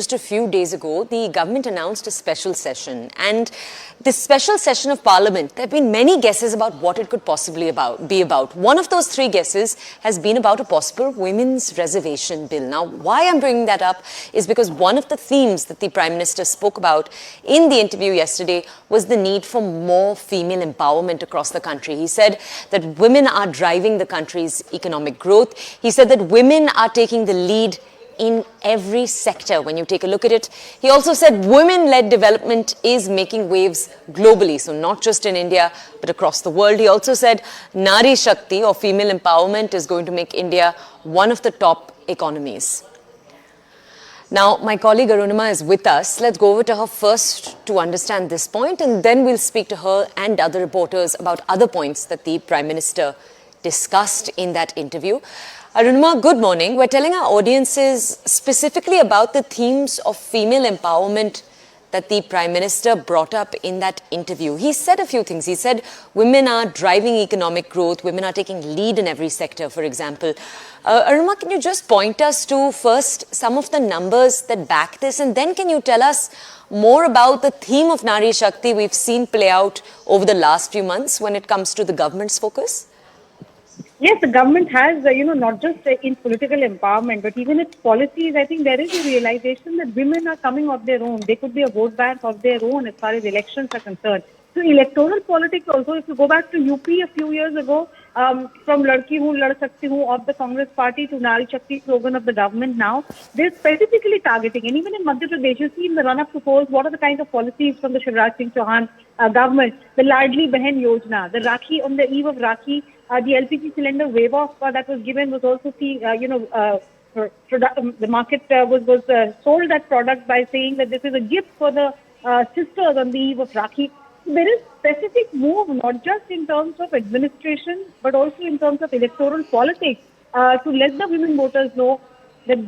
Just a few days ago, the government announced a special session. And this special session of Parliament, there have been many guesses about what it could possibly be about. One of those three guesses has been about a possible women's reservation bill. Now, why I'm bringing that up is because one of the themes that the Prime Minister spoke about in the interview yesterday was the need for more female empowerment across the country. He said that women are driving the country's economic growth. He said that women are taking the lead in every sector when you take a look at it. He also said women-led development is making waves globally, so not just in India, but across the world. He also said Nari Shakti, or female empowerment, is going to make India one of the top economies. Now, my colleague Arunima is with us. Let's go over to her first to understand this point, and then we'll speak to her and other reporters about other points that the Prime Minister discussed in that interview. Arunima, good morning. We're telling our audiences specifically about the themes of female empowerment that the Prime Minister brought up in that interview. He said a few things. He said women are driving economic growth, women are taking lead in every sector, for example. Arunima, can you just point us to first some of the numbers that back this, and then can you tell us more about the theme of Nari Shakti we've seen play out over the last few months when it comes to the government's focus? Yes, the government has, not just in political empowerment, but even its policies. I think there is a realization that women are coming of their own. They could be a vote bank of their own as far as elections are concerned. So electoral politics also, if you go back to UP a few years ago, from Ladki Hoon, Lad Sakti Hoon of the Congress party to Nari Shakti slogan of the government now, they're specifically targeting. And even in Madhya Pradesh, you see in the run-up to polls, what are the kinds of policies from the Shivraj Singh Chauhan government? The Ladli Behan Yojana, the Rakhi on the eve of Rakhi, the LPG cylinder waive-off that was given was also the market was sold that product by saying that this is a gift for the sisters on the eve of Rakhi. So there is specific move, not just in terms of administration, but also in terms of electoral politics to let the women voters know that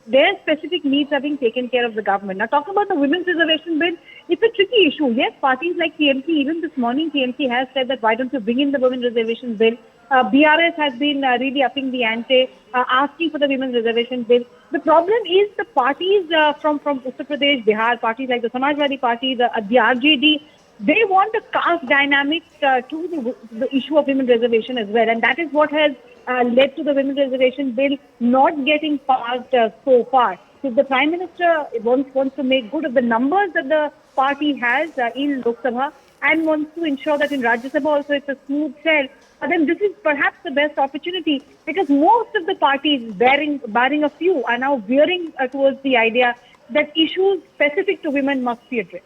their specific needs are being taken care of the government. Now, talking about the women's reservation bill, it's a tricky issue. Yes, parties like TMC, even this morning TMC has said that why don't you bring in the women's reservation bill. BRS has been really upping the ante, asking for the women's reservation bill. The problem is the parties from Uttar Pradesh, Bihar, parties like the Samajwadi Party, the RJD, they want a caste dynamic to the issue of women's reservation as well. And that is what has led to the women's reservation bill not getting passed so far. So the Prime Minister wants to make good of the numbers that the party has in Lok Sabha and wants to ensure that in Rajya Sabha also it's a smooth sell. But then this is perhaps the best opportunity because most of the parties, barring a few, are now veering towards the idea that issues specific to women must be addressed.